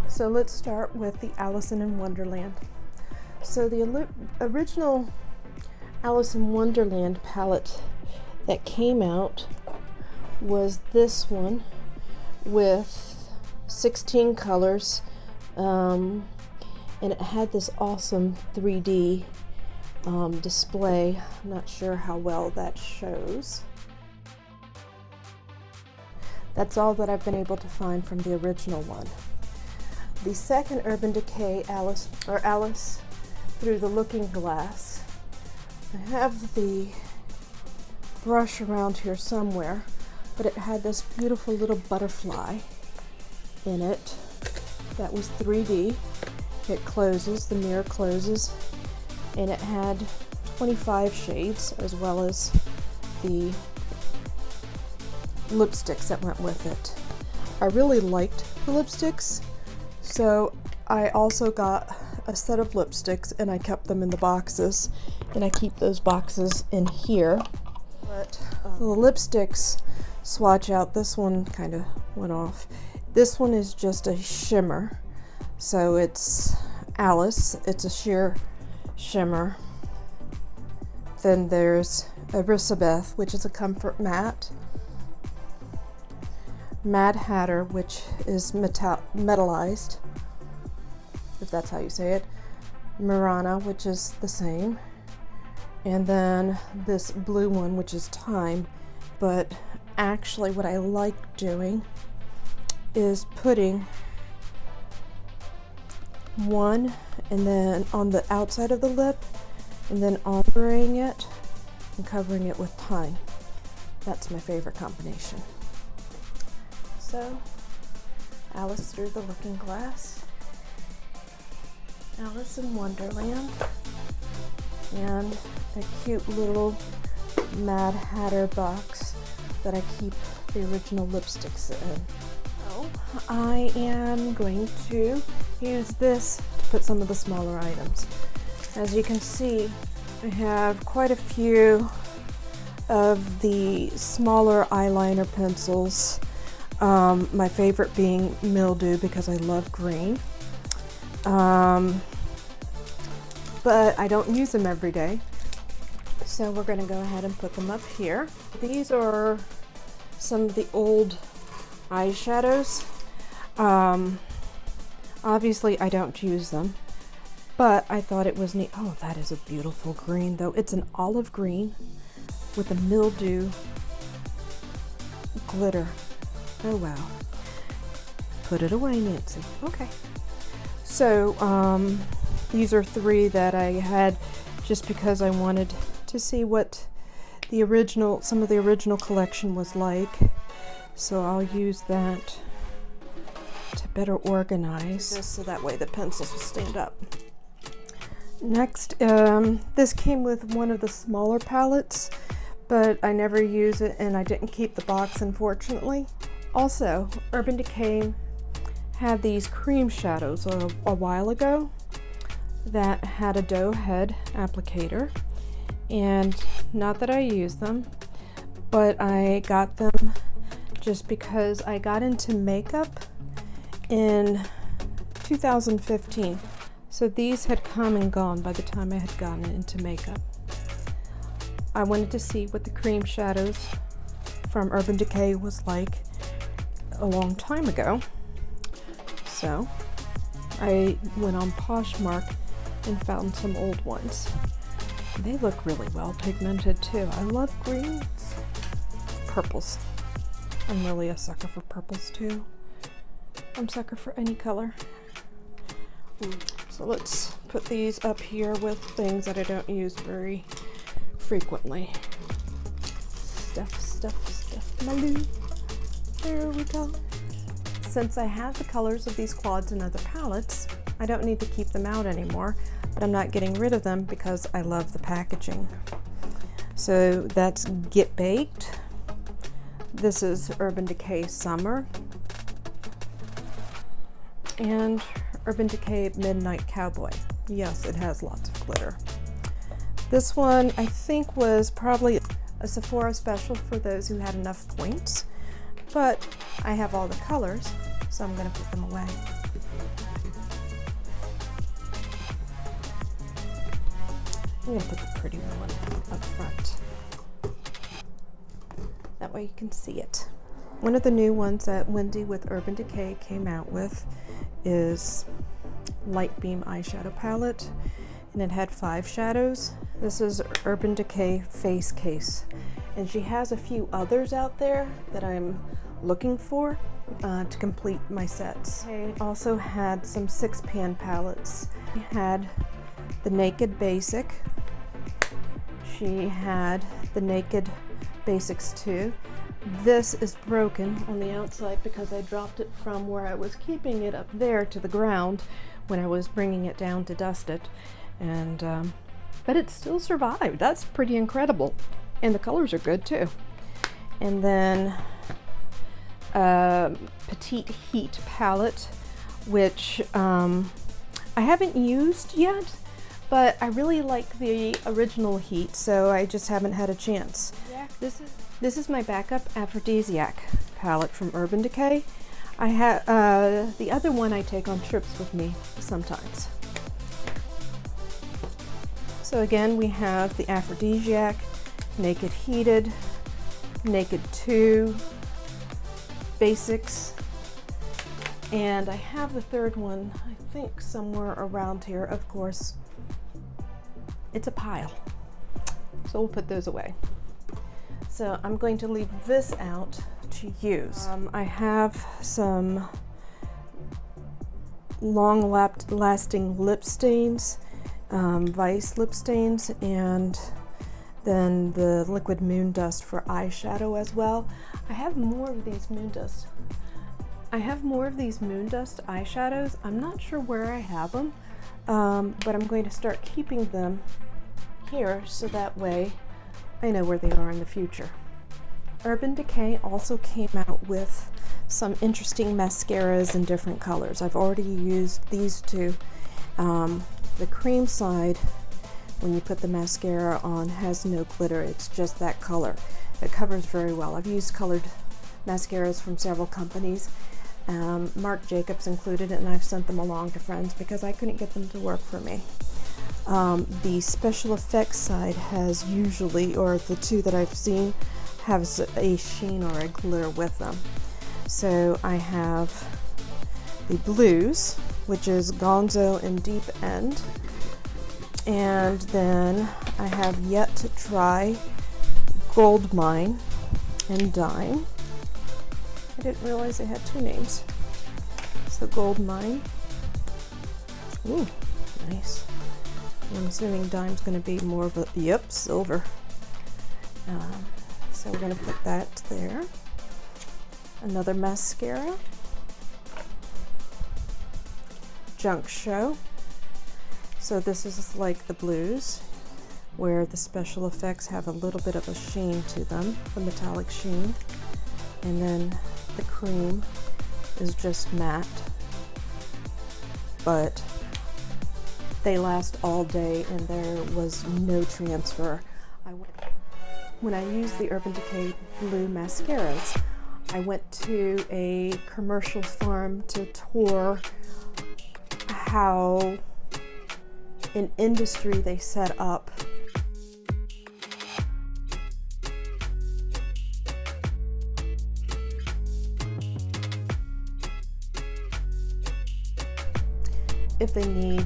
So let's start with the Alice in Wonderland. So the original Alice in Wonderland palette that came out was this one with 16 colors, and it had this awesome 3D display. I'm not sure how well that shows. That's all that I've been able to find from the original one. The second Urban Decay Alice Through the Looking Glass. I have the brush around here somewhere, but it had this beautiful little butterfly in it that was 3D. It closes, the mirror closes, and it had 25 shades as well as the lipsticks that went with it. I really liked the lipsticks, so I also got a set of lipsticks and I kept them in the boxes, and I keep those boxes in here. But the lipsticks swatch out. This one kind of went off. This one is just a shimmer, so it's Alice, it's a sheer shimmer. Then there's Elizabeth, which is a comfort matte. Mad Hatter, which is metallized, if that's how you say it. Murana, which is the same. And then this blue one, which is Time. But actually what I like doing is putting one and then on the outside of the lip, and then ombreing it and covering it with Time. That's my favorite combination. So, Alice Through the Looking Glass, Alice in Wonderland, and a cute little Mad Hatter box that I keep the original lipsticks in. So, I am going to use this to put some of the smaller items. As you can see, I have quite a few of the smaller eyeliner pencils. My favorite being Mildew because I love green. But I don't use them every day. So we're going to go ahead and put them up here. These are some of the old eyeshadows. Obviously I don't use them, but I thought it was neat. Oh, that is a beautiful green though. It's an olive green with a mildew glitter. Oh wow. Put it away, Nancy. Okay. So these are three that I had just because I wanted to see what the original, some of the original collection was like. So I'll use that to better organize this so that way the pencils will stand up. Next, this came with one of the smaller palettes, but I never use it and I didn't keep the box, unfortunately. Also, Urban Decay had these cream shadows a while ago that had a doe head applicator, and not that I use them, but I got them just because I got into makeup in 2015. So these had come and gone by the time I had gotten into makeup. I wanted to see what the cream shadows from Urban Decay was like a long time ago. So I went on Poshmark and found some old ones. They look really well pigmented too. I love greens. Purples. I'm really a sucker for purples too. I'm a sucker for any color. So let's put these up here with things that I don't use very frequently. Stuff, my loo. There we go. Since I have the colors of these quads and other palettes, I don't need to keep them out anymore, but I'm not getting rid of them because I love the packaging. So that's Get Baked. This is Urban Decay Summer. And Urban Decay Midnight Cowboy. Yes, it has lots of glitter. This one I think was probably a Sephora special for those who had enough points, but I have all the colors, so I'm going to put them away. I'm gonna put the pretty one up front. That way you can see it. One of the new ones that Wendy with Urban Decay came out with is Light Beam Eyeshadow Palette, and it had 5 shadows. This is Urban Decay Face Case, and she has a few others out there that I'm looking for to complete my sets. I also had some 6-pan palettes. She had the Naked Basic. She had the Naked Basics 2. This is broken on the outside because I dropped it from where I was keeping it up there to the ground when I was bringing it down to dust it, and but it still survived. That's pretty incredible, and the colors are good too. And then Petite Heat palette, which I haven't used yet, but I really like the original Heat, so I just haven't had a chance. Yeah, this is my backup aphrodisiac palette from Urban Decay. I have the other one I take on trips with me sometimes. So again, we have the aphrodisiac, Naked Heated, Naked 2, Basics, and I have the third one, I think somewhere around here. Of course, it's a pile, so we'll put those away. So I'm going to leave this out to use. I have some long-lasting lip stains, Vice lip stains, and then the liquid moon dust for eyeshadow as well. I have more of these moon dust. Eyeshadows. I'm not sure where I have them, but I'm going to start keeping them here so that way I know where they are in the future. Urban Decay also came out with some interesting mascaras in different colors. I've already used these two. The cream side, when you put the mascara on, has no glitter. It's just that color. It covers very well. I've used colored mascaras from several companies, Marc Jacobs included, and I've sent them along to friends because I couldn't get them to work for me. The special effects side has usually, or the two that I've seen, has a sheen or a glitter with them. So I have the blues, which is Gonzo and Deep End, and then I have yet to try Gold Mine and Dime. I didn't realize they had 2 names. So Gold Mine. Ooh, nice. I'm assuming Dime's going to be more of a, yep, silver. So we're going to put that there. Another mascara. Junk Show. So this is like the blues, where the special effects have a little bit of a sheen to them, the metallic sheen. And then the cream is just matte, but they last all day and there was no transfer. When I used the Urban Decay blue mascaras, I went to a commercial farm to tour how an industry they set up if they need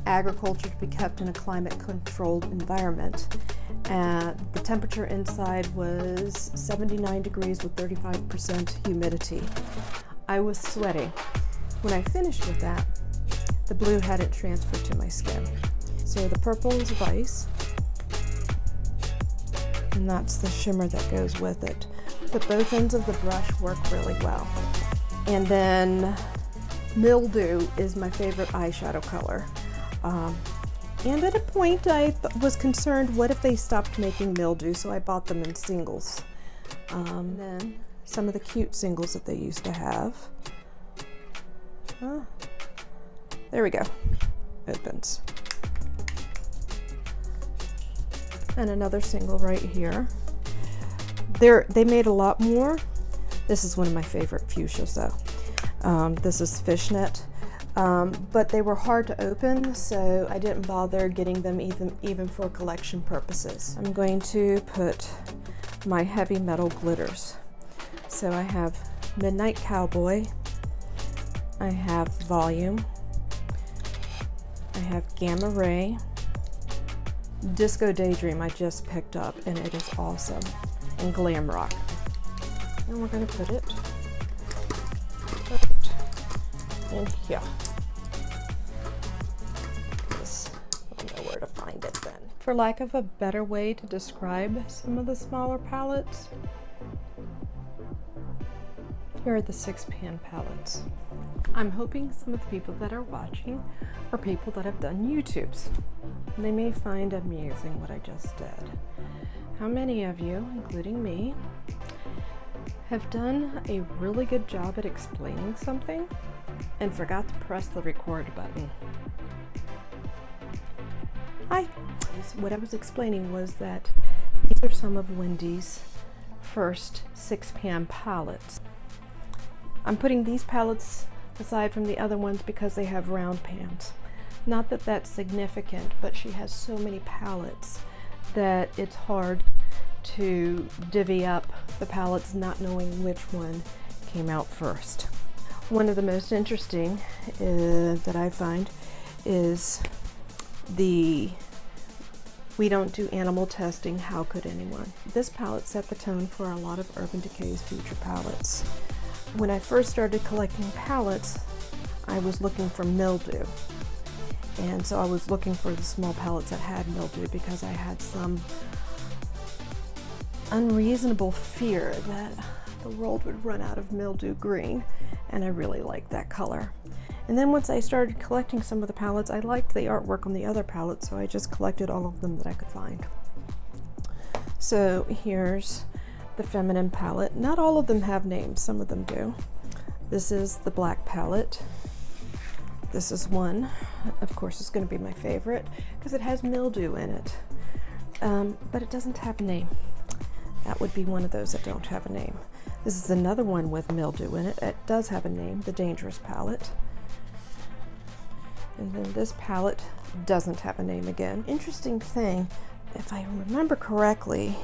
agriculture to be kept in a climate-controlled environment. The temperature inside was 79 degrees with 35% humidity. I was sweating. When I finished with that, the blue hadn't transferred to my skin. So the purple is Vice, and that's the shimmer that goes with it. But both ends of the brush work really well. And then Mildew is my favorite eyeshadow color. And at a point I was concerned, what if they stopped making Mildew? So I bought them in singles. Then some of the cute singles that they used to have. There we go. Opens. And another single right here. They made a lot more. This is one of my favorite fuchsias though. This is Fishnet. but they were hard to open, so I didn't bother getting them even for collection purposes. I'm going to put my heavy metal glitters. So I have Midnight Cowboy, I have Volume, I have Gamma Ray, Disco Daydream I just picked up and it is awesome, and Glam Rock. And we're going to put it in here. I know where to find it then. For lack of a better way to describe some of the smaller palettes, here are the 6-pan palettes. I'm hoping some of the people that are watching are people that have done YouTubes. They may find amusing what I just did. How many of you, including me, have done a really good job at explaining something and forgot to press the record button? Hi! What I was explaining was that these are some of Wendy's first 6-pan palettes. I'm putting these palettes aside from the other ones because they have round pans. Not that that's significant, but she has so many palettes that it's hard to divvy up the palettes not knowing which one came out first. One of the most interesting that I find is the "We don't do animal testing, how could anyone?" This palette set the tone for a lot of Urban Decay's future palettes. When I first started collecting palettes, I was looking for mildew. And so I was looking for the small palettes that had mildew because I had some unreasonable fear that the world would run out of mildew green, and I really liked that color. And then once I started collecting some of the palettes, I liked the artwork on the other palettes, so I just collected all of them that I could find. So here's the feminine palette. Not all of them have names, some of them do. This is the black palette. This is one, of course, it's going to be my favorite because it has mildew in it, but it doesn't have a name. That would be one of those that don't have a name. This is another one with mildew in it. It does have a name, the Dangerous palette. And then this palette doesn't have a name again. Interesting thing, if I remember correctly,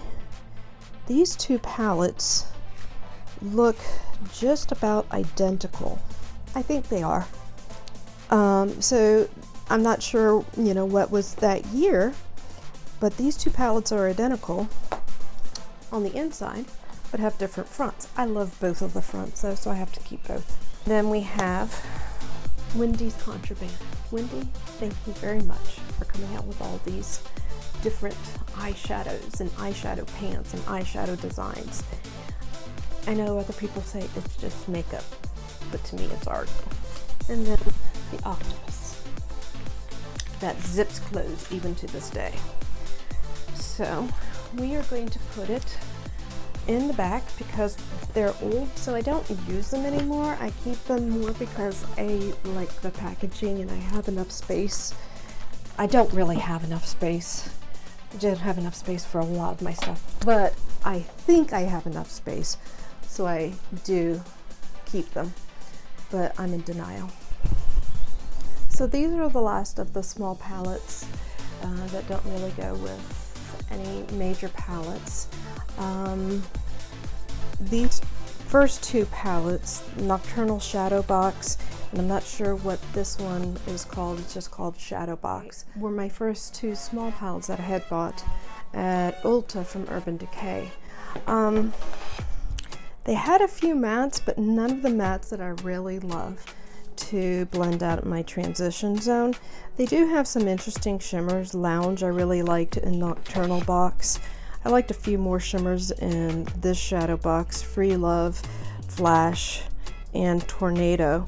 these two palettes look just about identical. I think they are. So I'm not sure, what was that year, but these two palettes are identical on the inside, but have different fronts. I love both of the fronts though, so I have to keep both. Then we have Wendy's Contraband. Wendy, thank you very much for coming out with all these different eyeshadows and eyeshadow pants and eyeshadow designs. I know other people say it's just makeup, but to me it's art. And then the octopus that zips clothes even to this day. So we are going to put it in the back because they're old, so I don't use them anymore. I keep them more because I like the packaging and I have enough space. I don't really have enough space. I don't have enough space for a lot of my stuff, but I think I have enough space, so I do keep them, but I'm in denial. So these are the last of the small palettes that don't really go with any major palettes. These first two palettes, Nocturnal Shadow Box, and I'm not sure what this one is called, it's just called Shadow Box, were my first two small palettes that I had bought at Ulta from Urban Decay. They had a few mattes, but none of the mattes that I really love to blend out my transition zone. They do have some interesting shimmers. Lounge I really liked in Nocturnal Box. I liked a few more shimmers in this Shadow Box, Free Love, Flash, and Tornado.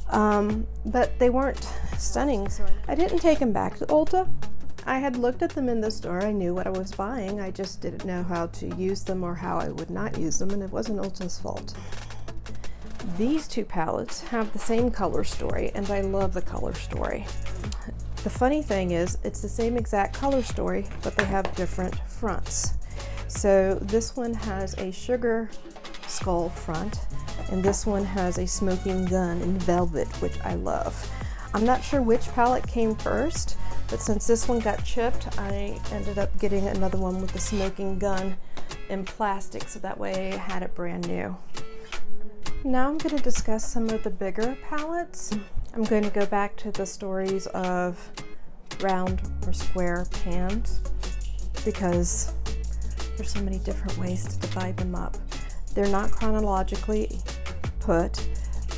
But they weren't stunning, so I didn't take them back to Ulta. I had looked at them in the store, I knew what I was buying, I just didn't know how to use them or how I would not use them, and it wasn't Ulta's fault. These two palettes have the same color story, and I love the color story. The funny thing is, it's the same exact color story, but they have different fronts. So this one has a sugar skull front, and this one has a smoking gun in velvet, which I love. I'm not sure which palette came first, but since this one got chipped, I ended up getting another one with the smoking gun in plastic, so that way I had it brand new. Now I'm going to discuss some of the bigger palettes. I'm going to go back to the stories of round or square pans because there's so many different ways to divide them up. They're not chronologically put.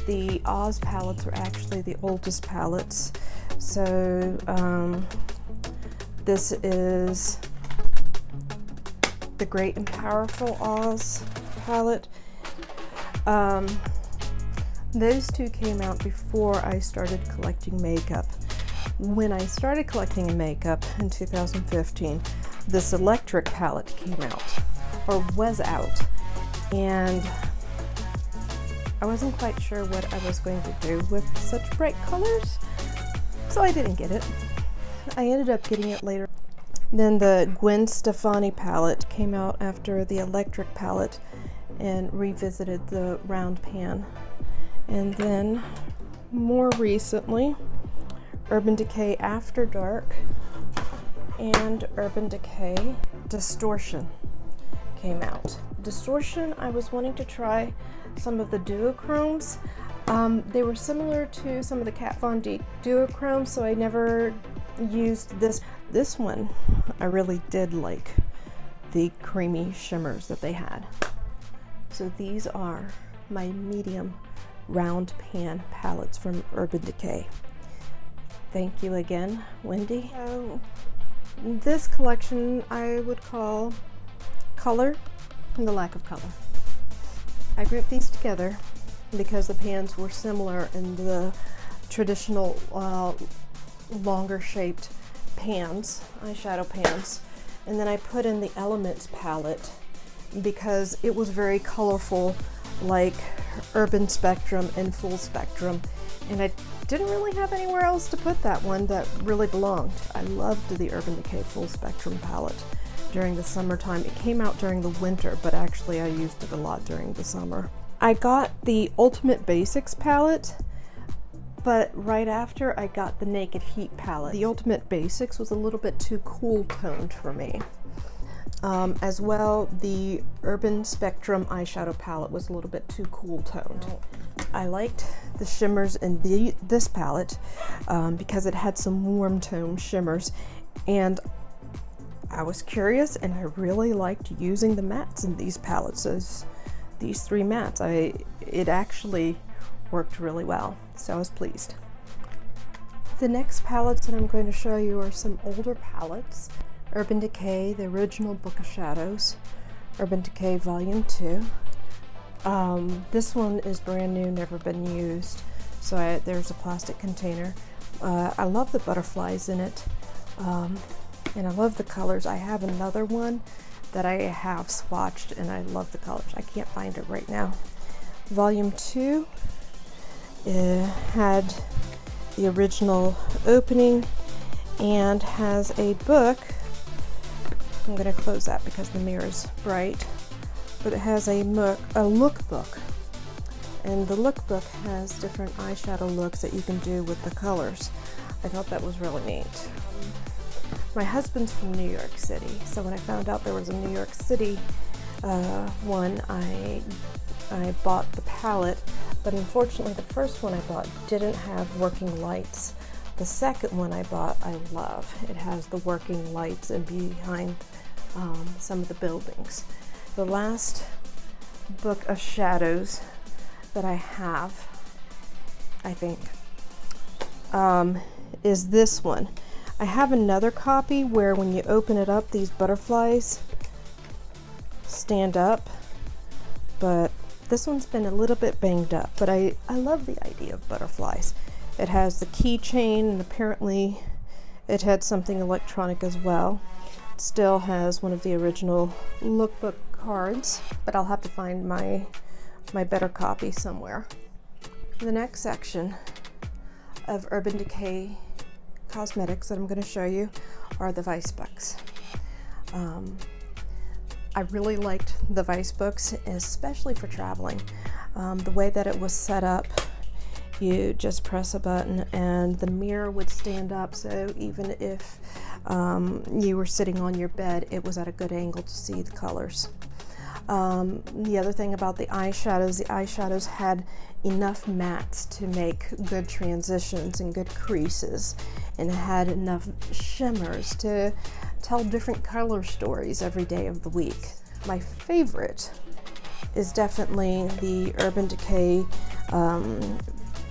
The Oz palettes are actually the oldest palettes. So this is the Great and Powerful Oz palette. Those two came out before I started collecting makeup. When I started collecting makeup in 2015, this electric palette came out, or was out, and I wasn't quite sure what I was going to do with such bright colors, so I didn't get it. I ended up getting it later. Then the Gwen Stefani palette came out after the electric palette and revisited the round pan. And then more recently, Urban Decay After Dark and Urban Decay Distortion came out. Distortion, I was wanting to try some of the duochromes. They were similar to some of the Kat Von D duochromes, so I never used this. This one, I really did like the creamy shimmers that they had. So these are my medium round pan palettes from Urban Decay. Thank you again, Wendy. So this collection I would call color and the lack of color. I grouped these together because the pans were similar in the traditional longer shaped pans, eyeshadow pans, and then I put in the Elements palette because it was very colorful, like Urban Spectrum and Full Spectrum, and I didn't really have anywhere else to put that one that really belonged. I loved the Urban Decay Full Spectrum palette during the summertime. It came out during the winter, but actually I used it a lot during the summer. I got the Ultimate Basics palette, but right after I got the Naked Heat palette. The Ultimate Basics was a little bit too cool toned for me. As well, the Urban Spectrum eyeshadow palette was a little bit too cool toned. I liked the shimmers in this palette because it had some warm tone shimmers, and I was curious and I really liked using the mattes in these palettes. As these three mattes, it actually worked really well, so I was pleased. The next palettes that I'm going to show you are some older palettes. Urban Decay, the original Book of Shadows, Urban Decay Volume 2. This one is brand new, never been used, so there's a plastic container. I love the butterflies in it, and I love the colors. I have another one that I have swatched, and I love the colors. I can't find it right now. Volume 2 had the original opening and has a book. I'm going to close that because the mirror is bright, but it has a lookbook, and the lookbook has different eyeshadow looks that you can do with the colors. I thought that was really neat. My husband's from New York City, so when I found out there was a New York City one, I bought the palette, but unfortunately the first one I bought didn't have working lights. The second one I bought, I love. It has the working lights and behind some of the buildings. The last Book of Shadows that I have, I think, is this one. I have another copy where when you open it up, these butterflies stand up, but this one's been a little bit banged up, but I love the idea of butterflies. It has the keychain, and apparently it had something electronic as well. It still has one of the original lookbook cards, but I'll have to find my better copy somewhere. The next section of Urban Decay cosmetics that I'm going to show you are the Vice books. I really liked the Vice books, especially for traveling. The way that it was set up, You just press a button and the mirror would stand up, so even if you were sitting on your bed, it was at a good angle to see the colors. The other thing about the eyeshadows had enough mattes to make good transitions and good creases, and had enough shimmers to tell different color stories every day of the week. My favorite is definitely the Urban Decay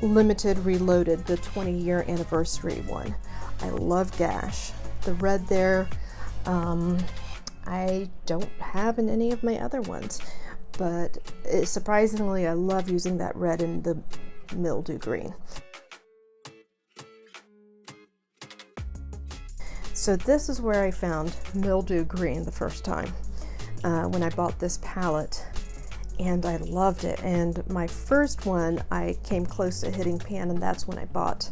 Limited Reloaded, the 20-year anniversary one. I love Gash. The red there, I don't have in any of my other ones, but surprisingly I love using that red in the mildew green. So this is where I found mildew green the first time, when I bought this palette, and I loved it. And my first one, I came close to hitting pan, and that's when I bought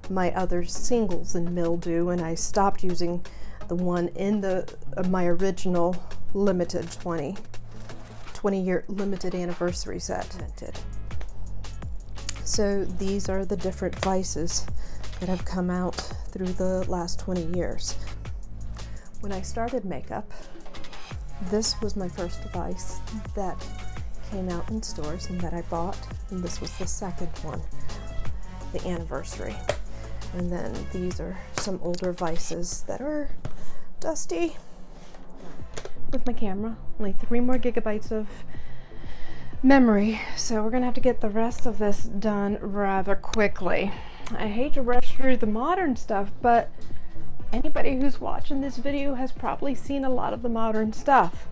my other singles in mildew, and I stopped using the one in my original limited 20-year limited anniversary set. So these are the different vices that have come out through the last 20 years. When I started makeup, this was my first vice that came out in stores and that I bought, and this was the second one, the anniversary. And then these are some older vices that are dusty with my camera. Only 3 more gigabytes of memory, so we're gonna have to get the rest of this done rather quickly. I hate to rush through the modern stuff, but anybody who's watching this video has probably seen a lot of the modern stuff.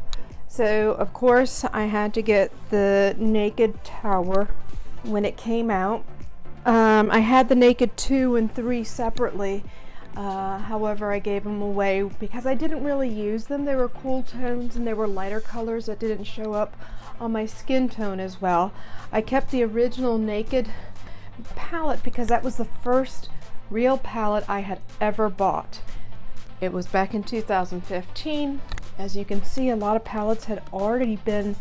So of course I had to get the Naked Tower when it came out. I had the Naked 2 and 3 separately. However, I gave them away because I didn't really use them. They were cool tones and they were lighter colors that didn't show up on my skin tone as well. I kept the original Naked palette because that was the first real palette I had ever bought. It was back in 2015. As you can see, a lot of palettes had already been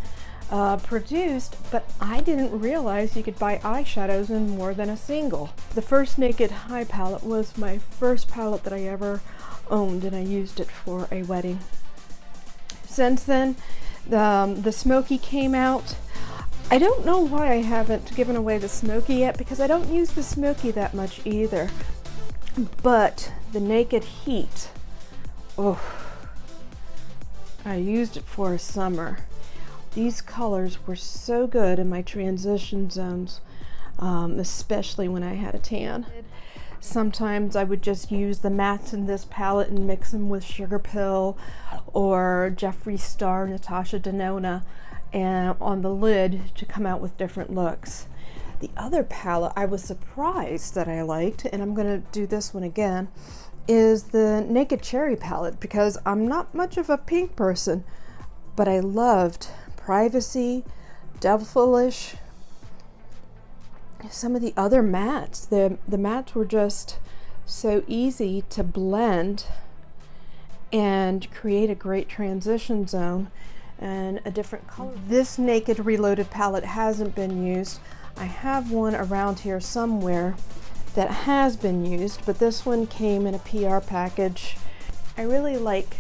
produced, but I didn't realize you could buy eyeshadows in more than a single. The first Naked High palette was my first palette that I ever owned, and I used it for a wedding. Since then, the Smoky came out. I don't know why I haven't given away the Smoky yet, because I don't use the Smoky that much either. But the Naked Heat, oh, I used it for a summer. These colors were so good in my transition zones, especially when I had a tan. Sometimes I would just use the mattes in this palette and mix them with Sugar Pill or Jeffree Star, Natasha Denona, and on the lid to come out with different looks. The other palette I was surprised that I liked, and I'm going to do this one again, is the Naked Cherry palette, because I'm not much of a pink person, but I loved Privacy, Devilish, some of the other mattes. The mattes were just so easy to blend and create a great transition zone and a different color. This Naked Reloaded palette hasn't been used. I have one around here somewhere that has been used, but this one came in a PR package. I really like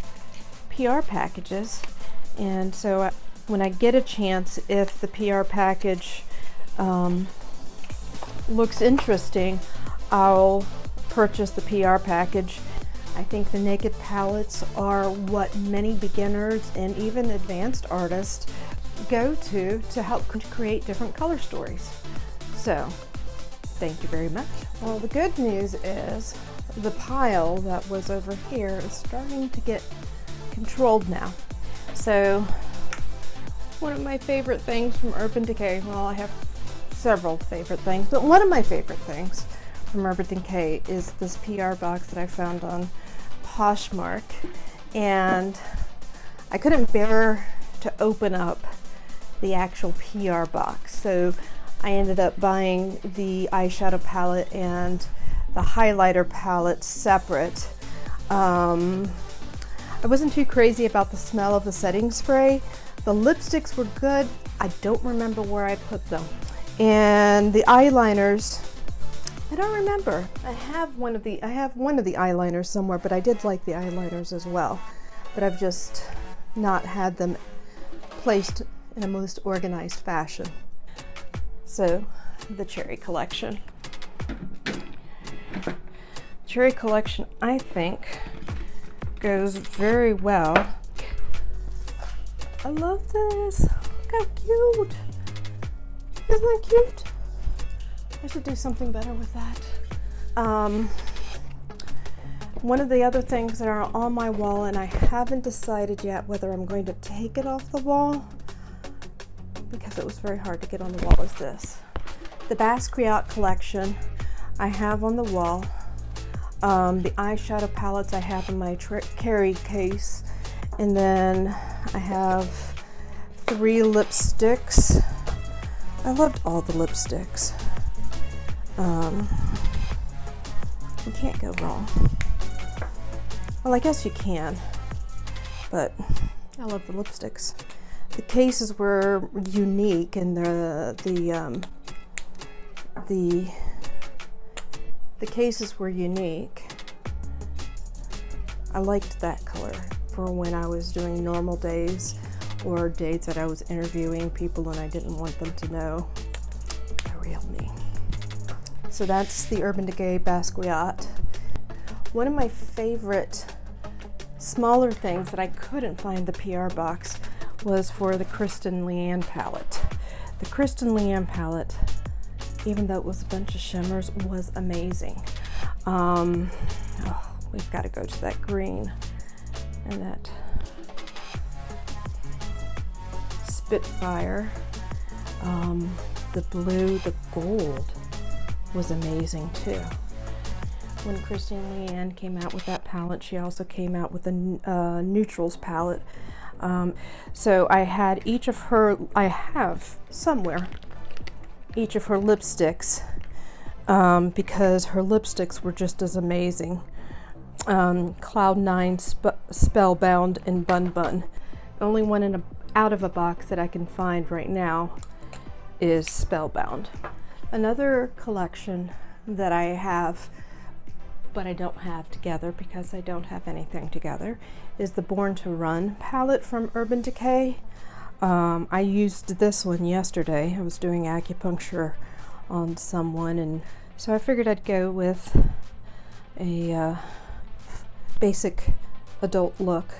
PR packages, and so when I get a chance, if the PR package looks interesting, I'll purchase the PR package. I think the Naked palettes are what many beginners and even advanced artists go to help create different color stories. So, thank you very much. Well, the good news is the pile that was over here is starting to get controlled now. So, one of my favorite things from Urban Decay, well, I have several favorite things, but one of my favorite things from Urban Decay is this PR box that I found on Poshmark, and I couldn't bear to open up the actual PR box, so I ended up buying the eyeshadow palette and the highlighter palette separate. I wasn't too crazy about the smell of the setting spray. The lipsticks were good. I don't remember where I put them. And the eyeliners I don't remember. I have one of the eyeliners somewhere, but I did like the eyeliners as well. But I've just not had them placed in a most organized fashion. So, the Cherry collection. Cherry collection, I think, goes very well. I love this. Look how cute. Isn't that cute? I should do something better with that. One of the other things that are on my wall, and I haven't decided yet whether I'm going to take it off the wall because it was very hard to get on the wall, is this. The Basquiat collection I have on the wall. The eyeshadow palettes I have in my carry case. And then I have 3 lipsticks. I loved all the lipsticks. You can't go wrong. Well, I guess you can, but I love the lipsticks. The cases were unique, and the cases were unique. I liked that color for when I was doing normal days or days that I was interviewing people and I didn't want them to know the real me. So that's the Urban Decay Basquiat. One of my favorite smaller things that I couldn't find the PR box was for the Kristen Leanne palette. The Kristen Leanne palette, even though it was a bunch of shimmers, was amazing. We've got to go to that green and that Spitfire. The blue, the gold was amazing too. When Kristen Leanne came out with that palette, she also came out with a neutrals palette. So I had I have somewhere each of her lipsticks, because her lipsticks were just as amazing. Cloud 9, Spellbound, and Bun Bun. The only one out of a box that I can find right now is Spellbound. Another collection that I have, but I don't have together because I don't have anything together, is the Born to Run palette from Urban Decay. I used this one yesterday. I was doing acupuncture on someone, and so I figured I'd go with a basic adult look.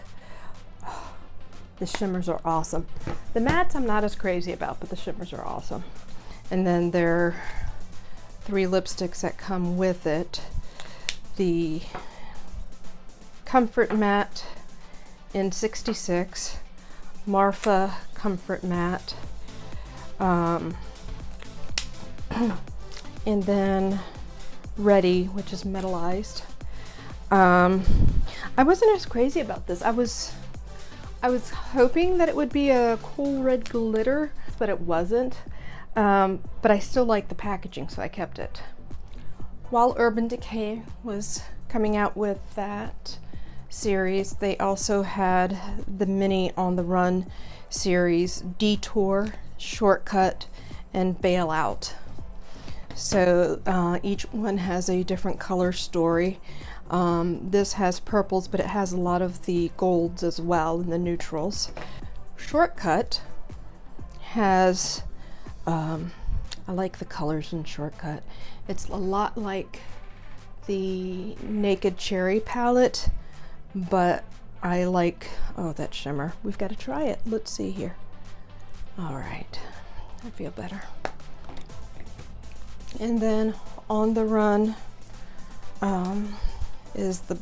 The shimmers are awesome. The mattes I'm not as crazy about, but the shimmers are awesome. And then there are 3 lipsticks that come with it. The Comfort Matte in 66, Marfa Comfort Matte, and then Ready, which is metallized. I wasn't as crazy about this. I was hoping that it would be a cool red glitter, but it wasn't. But I still like the packaging, so I kept it. While Urban Decay was coming out with that series, they also had the Mini on the Run series, Detour, Shortcut, and Bailout. So each one has a different color story. This has purples, but it has a lot of the golds as well, and the neutrals. Shortcut has, I like the colors in Shortcut. It's a lot like the Naked Cherry palette, but I like, oh, that shimmer. We've got to try it. Let's see here. All right, I feel better. And then On the Run is the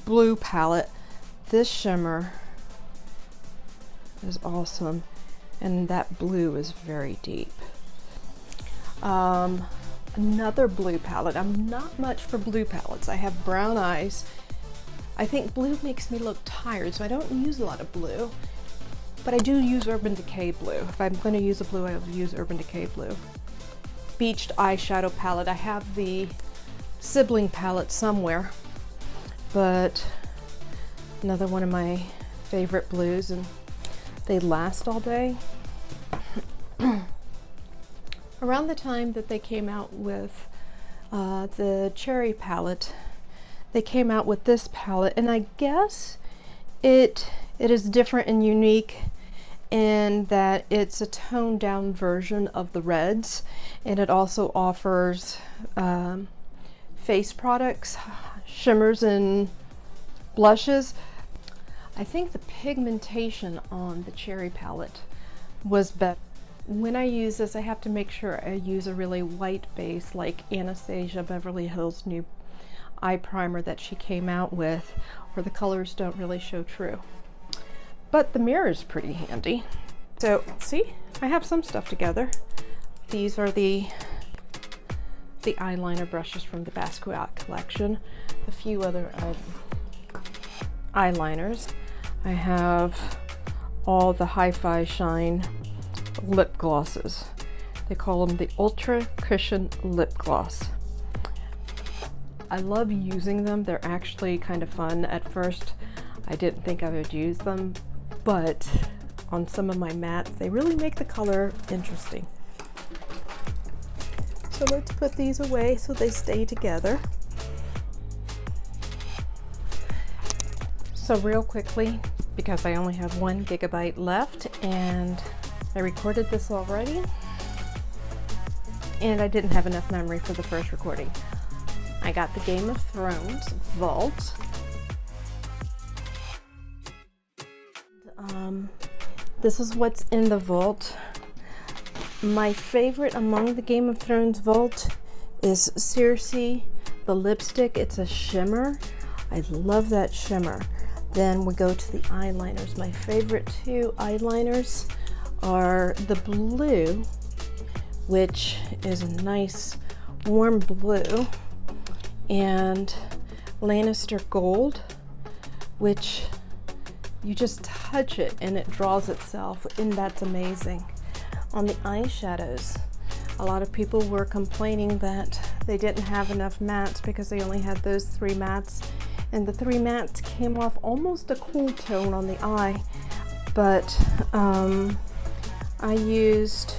blue palette. This shimmer is awesome, and that blue is very deep. Another blue palette. I'm not much for blue palettes. I have brown eyes. I think blue makes me look tired, so I don't use a lot of blue, but I do use Urban Decay blue. If I'm going to use a blue, I'll use Urban Decay blue. Beached eyeshadow palette. I have the sibling palette somewhere, but another one of my favorite blues, and they last all day. Around the time that they came out with the cherry palette. They came out with this palette, and I guess it is different and unique in that it's a toned down version of the reds, and it also offers face products, shimmers and blushes. I think the pigmentation on the cherry palette was better. When I use this, I have to make sure I use a really white base, like Anastasia Beverly Hills' new eye primer that she came out with, where the colors don't really show true. But the mirror is pretty handy. So see, I have some stuff together. These are the eyeliner brushes from the Basquiat collection. A few other eyeliners. I have all the Hi-Fi Shine lip glosses. They call them the Ultra Cushion Lip Gloss. I love using them. They're actually kind of fun. At first, I didn't think I would use them, but on some of my mattes, they really make the color interesting. So let's put these away so they stay together. So real quickly, because I only have 1 gigabyte left, and I recorded this already, and I didn't have enough memory for the first recording. I got the Game of Thrones vault. This is what's in the vault. My favorite among the Game of Thrones vault is Circe, the lipstick. It's a shimmer. I love that shimmer. Then we go to the eyeliners. My favorite 2 eyeliners are the blue, which is a nice warm blue, and Lannister Gold, which you just touch it and it draws itself, and that's amazing. On the eyeshadows, a lot of people were complaining that they didn't have enough mattes because they only had those 3 mattes, and the 3 mattes came off almost a cool tone on the eye, but I used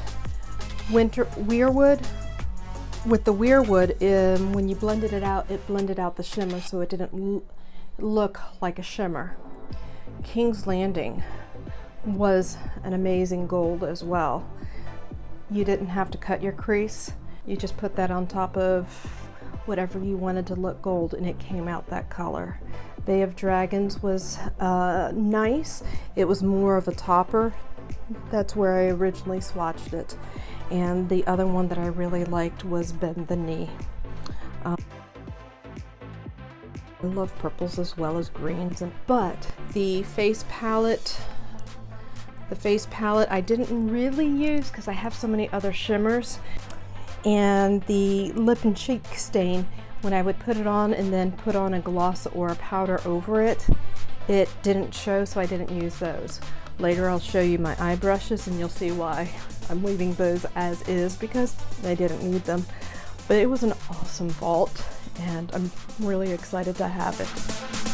Weirwood. With the Weirwood, when you blended it out, it blended out the shimmer, so it didn't look like a shimmer. King's Landing was an amazing gold as well. You didn't have to cut your crease. You just put that on top of whatever you wanted to look gold, and it came out that color. Bay of Dragons was nice. It was more of a topper. That's where I originally swatched it. And the other one that I really liked was Bend the Knee. I love purples as well as greens, but the face palette I didn't really use because I have so many other shimmers. And the lip and cheek stain, when I would put it on and then put on a gloss or a powder over it, it didn't show, so I didn't use those. Later I'll show you my eye brushes and you'll see why I'm leaving those as is, because I didn't need them. But it was an awesome vault, and I'm really excited to have it.